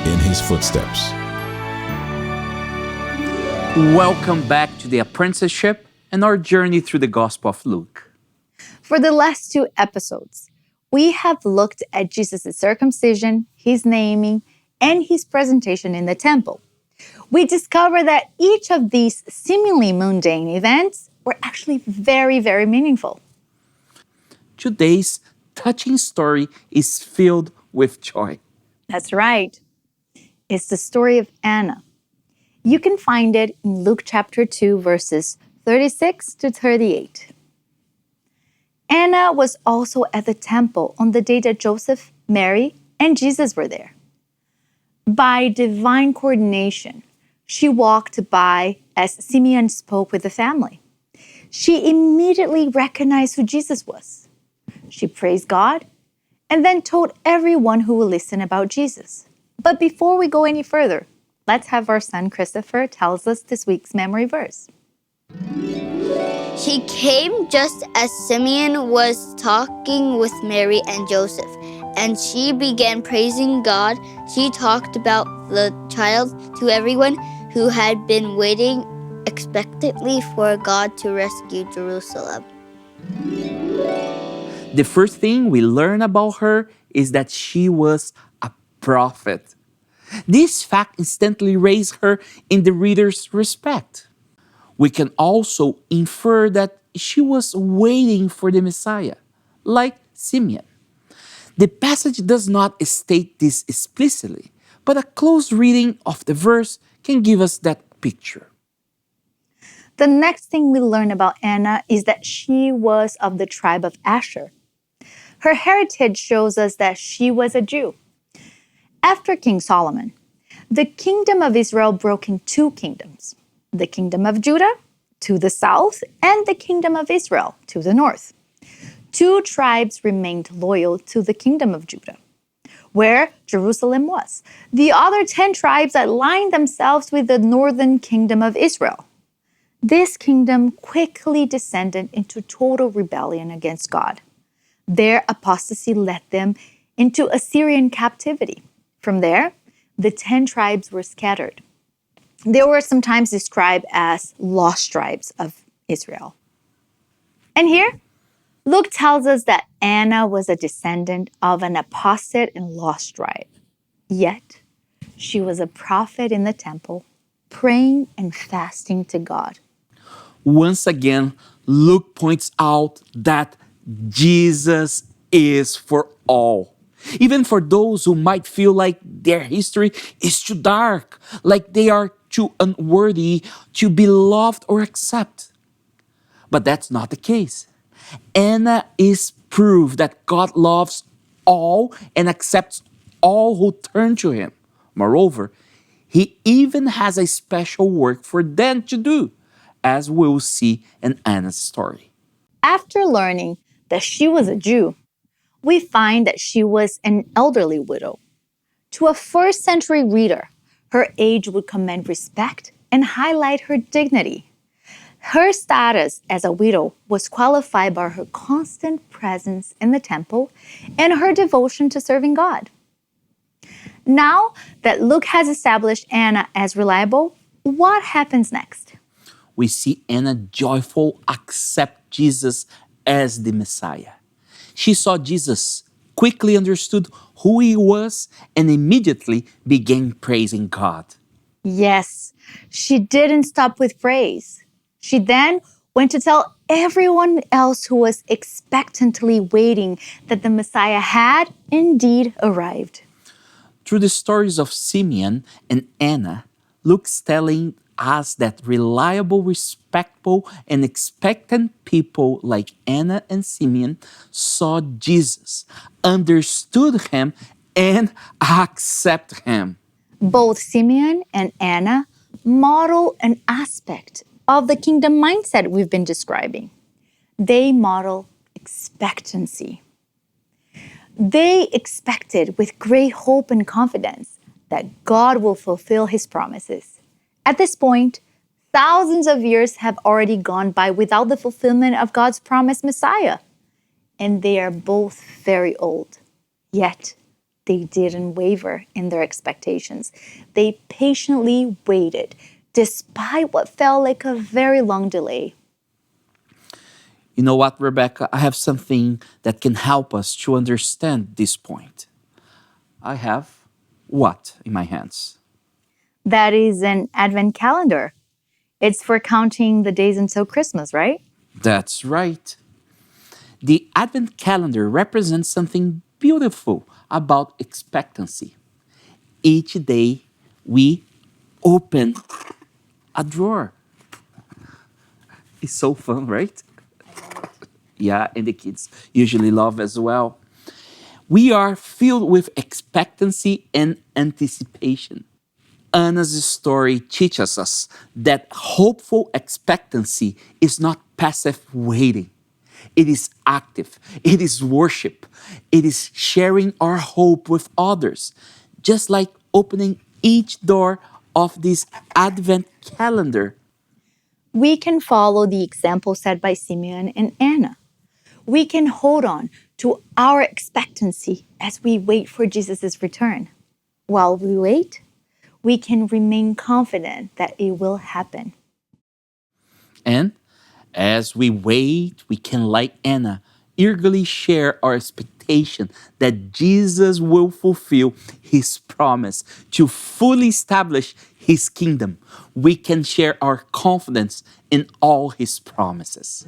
in his footsteps. Welcome back to the apprenticeship and our journey through the Gospel of Luke. For the last 2 episodes, we have looked at Jesus' circumcision, his naming, and his presentation in the temple. We discovered that each of these seemingly mundane events were actually very, very meaningful. Today's touching story is filled with joy. That's right. It's the story of Anna. You can find it in Luke chapter 2, verses 36 to 38. Anna was also at the temple on the day that Joseph, Mary, and Jesus were there. By divine coordination, she walked by as Simeon spoke with the family. She immediately recognized who Jesus was. She praised God and then told everyone who would listen about Jesus. But before we go any further, let's have our son Christopher tell us this week's memory verse. She came just as Simeon was talking with Mary and Joseph, and she began praising God. She talked about the child to everyone who had been waiting expectantly for God to rescue Jerusalem. The first thing we learn about her is that she was a prophet. This fact instantly raised her in the reader's respect. We can also infer that she was waiting for the Messiah, like Simeon. The passage does not state this explicitly, but a close reading of the verse can give us that picture. The next thing we learn about Anna is that she was of the tribe of Asher. Her heritage shows us that she was a Jew. After King Solomon, the kingdom of Israel broke in 2 kingdoms. The kingdom of Judah to the south and the kingdom of Israel to the north. 2 tribes remained loyal to the kingdom of Judah, where Jerusalem was. The other 10 tribes aligned themselves with the northern kingdom of Israel. This kingdom quickly descended into total rebellion against God. Their apostasy led them into Assyrian captivity. From there, the 10 tribes were scattered. They were sometimes described as lost tribes of Israel. And here, Luke tells us that Anna was a descendant of an apostate and lost tribe. Yet, she was a prophet in the temple, praying and fasting to God. Once again, Luke points out that Jesus is for all. Even for those who might feel like their history is too dark, like they are too unworthy to be loved or accepted. But that's not the case. Anna is proof that God loves all and accepts all who turn to him. Moreover, he even has a special work for them to do, as we'll see in Anna's story. After learning that she was a Jew, we find that she was an elderly widow. To a first century reader, her age would command respect and highlight her dignity. Her status as a widow was qualified by her constant presence in the temple and her devotion to serving God. Now that Luke has established Anna as reliable, what happens next? We see Anna joyful accept Jesus as the Messiah. She saw Jesus, quickly understood who he was, and immediately began praising God. Yes, she didn't stop with praise. She then went to tell everyone else who was expectantly waiting that the Messiah had indeed arrived. Through the stories of Simeon and Anna, Luke's telling us that reliable, respectful, and expectant people like Anna and Simeon saw Jesus, understood him, and accepted him. Both Simeon and Anna model an aspect of the kingdom mindset we've been describing. They model expectancy. They expected with great hope and confidence that God will fulfill his promises. At this point, thousands of years have already gone by without the fulfillment of God's promised Messiah. And they are both very old. Yet, they didn't waver in their expectations. They patiently waited, despite what felt like a very long delay. You know what, Rebecca? I have something that can help us to understand this point. I have what in my hands? That is an advent calendar. It's for counting the days until Christmas, right? That's right. The Advent calendar represents something beautiful about expectancy. Each day we open a drawer. It's so fun, right? Yeah, and the kids usually love as well. We are filled with expectancy and anticipation. Anna's story teaches us that hopeful expectancy is not passive waiting. It is active. It is worship. It is sharing our hope with others. Just like opening each door of this Advent calendar. We can follow the example set by Simeon and Anna. We can hold on to our expectancy as we wait for Jesus' return. While we wait, we can remain confident that it will happen. And as we wait, we can, like Anna, eagerly share our expectation that Jesus will fulfill his promise to fully establish his kingdom. We can share our confidence in all his promises.